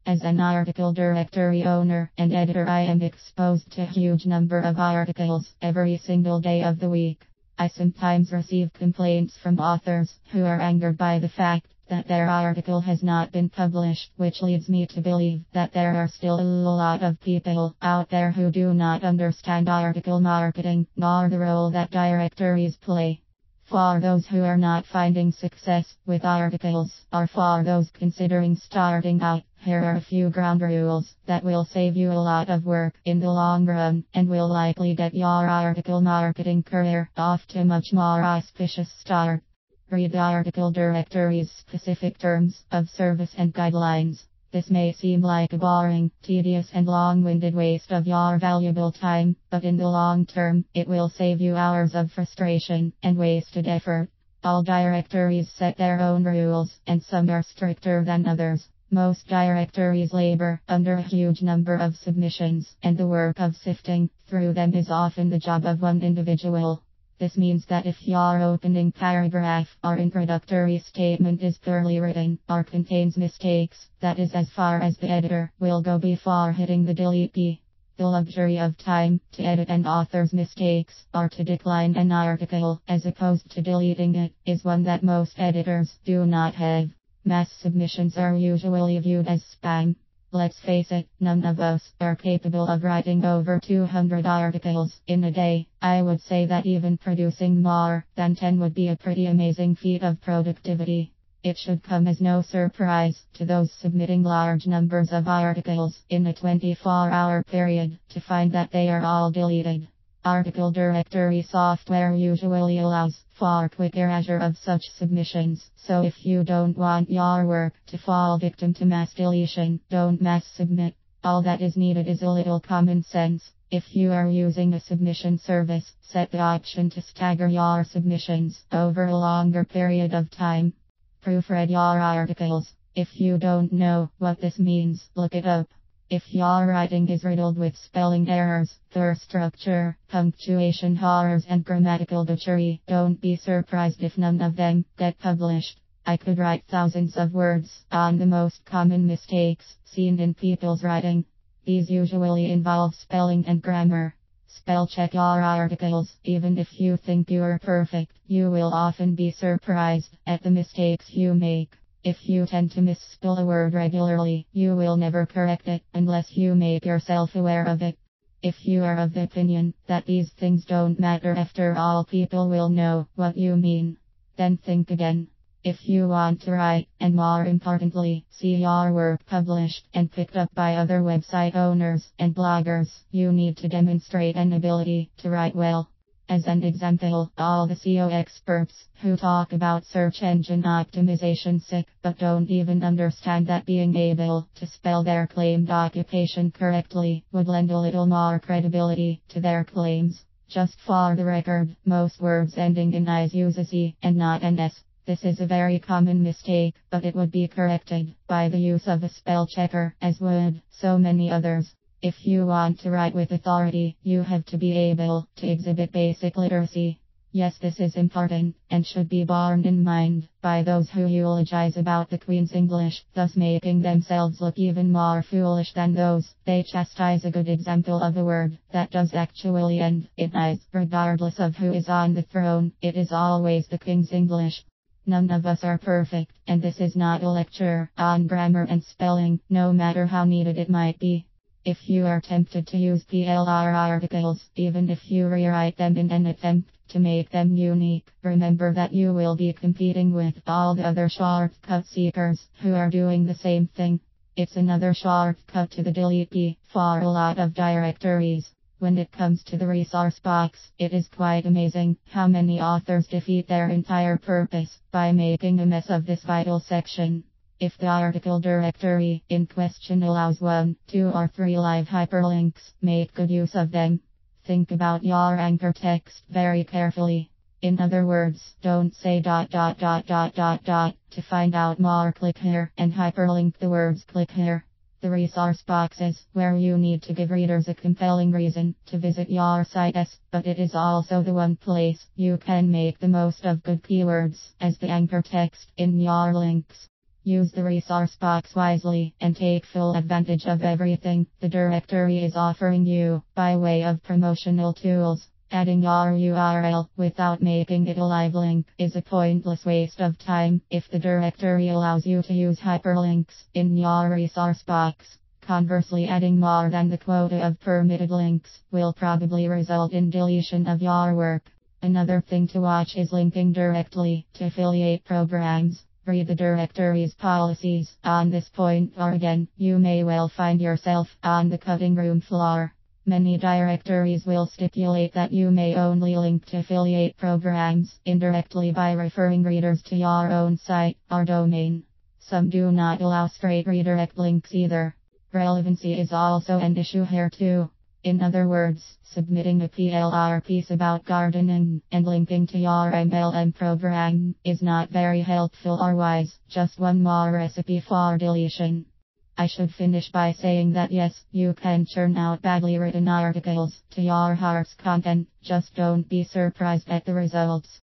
As an article directory owner and editor, I am exposed to a huge number of articles every single day of the week. I sometimes receive complaints from authors who are angered by the fact that their article has not been published, which leads me to believe that there are still a lot of people out there who do not understand article marketing, nor the role that directories play. For those who are not finding success with articles, or for those considering starting out, here are a few ground rules that will save you a lot of work in the long run, and will likely get your article marketing career off to a much more auspicious start. Read the article directory's specific terms of service and guidelines. This may seem like a boring, tedious and long-winded waste of your valuable time, but in the long term, it will save you hours of frustration and wasted effort. All directories set their own rules, and some are stricter than others. Most directories labor under a huge number of submissions, and the work of sifting through them is often the job of one individual. This means that if your opening paragraph or introductory statement is poorly written or contains mistakes, that is as far as the editor will go before hitting the delete key. The luxury of time to edit an author's mistakes or to decline an article as opposed to deleting it is one that most editors do not have. Mass submissions are usually viewed as spam. Let's face it, none of us are capable of writing over 200 articles in a day. I would say that even producing more than 10 would be a pretty amazing feat of productivity. It should come as no surprise to those submitting large numbers of articles in a 24-hour period to find that they are all deleted. Article directory software usually allows for quick erasure of such submissions, so if you don't want your work to fall victim to mass deletion, don't mass submit. All that is needed is a little common sense. If you are using a submission service, set the option to stagger your submissions over a longer period of time. Proofread your articles. If you don't know what this means, look it up. If your writing is riddled with spelling errors, poor structure, punctuation horrors and grammatical butchery, don't be surprised if none of them get published. I could write thousands of words on the most common mistakes seen in people's writing. These usually involve spelling and grammar. Spell check your articles. Even if you think you're perfect, you will often be surprised at the mistakes you make. If you tend to misspell a word regularly, you will never correct it unless you make yourself aware of it. If you are of the opinion that these things don't matter after all, people will know what you mean, then think again. If you want to write, and more importantly, see your work published and picked up by other website owners and bloggers, you need to demonstrate an ability to write well. As an example, all the SEO experts who talk about search engine optimization sick but don't even understand that being able to spell their claimed occupation correctly would lend a little more credibility to their claims. Just for the record, most words ending in I's use a Z and not an S. This is a very common mistake, but it would be corrected by the use of a spell checker, as would so many others. If you want to write with authority, you have to be able to exhibit basic literacy. Yes, this is important, and should be borne in mind by those who eulogize about the Queen's English, thus making themselves look even more foolish than those they chastise. A good example of a word that does actually end in I's, regardless of who is on the throne, it is always the King's English. None of us are perfect, and this is not a lecture on grammar and spelling, no matter how needed it might be. If you are tempted to use PLR articles, even if you rewrite them in an attempt to make them unique, remember that you will be competing with all the other shortcut seekers who are doing the same thing. It's another shortcut to the delete key for a lot of directories. When it comes to the resource box, it is quite amazing how many authors defeat their entire purpose by making a mess of this vital section. If the article directory in question allows 1, 2 or 3 live hyperlinks, make good use of them. Think about your anchor text very carefully. In other words, don't say ... To find out more, click here and hyperlink the words click here. The resource box is where you need to give readers a compelling reason to visit your site, but it is also the one place you can make the most of good keywords as the anchor text in your links. Use the resource box wisely and take full advantage of everything the directory is offering you by way of promotional tools. Adding your URL without making it a live link is a pointless waste of time if the directory allows you to use hyperlinks in your resource box. Conversely, adding more than the quota of permitted links will probably result in deletion of your work. Another thing to watch is linking directly to affiliate programs. Read the directory's policies on this point, or again, you may well find yourself on the cutting room floor. Many directories will stipulate that you may only link to affiliate programs indirectly by referring readers to your own site or domain. Some do not allow straight redirect links either. Relevancy is also an issue here too. In other words, submitting a PLR piece about gardening and linking to your MLM program is not very helpful or wise, just one more recipe for deletion. I should finish by saying that yes, you can churn out badly written articles to your heart's content, just don't be surprised at the results.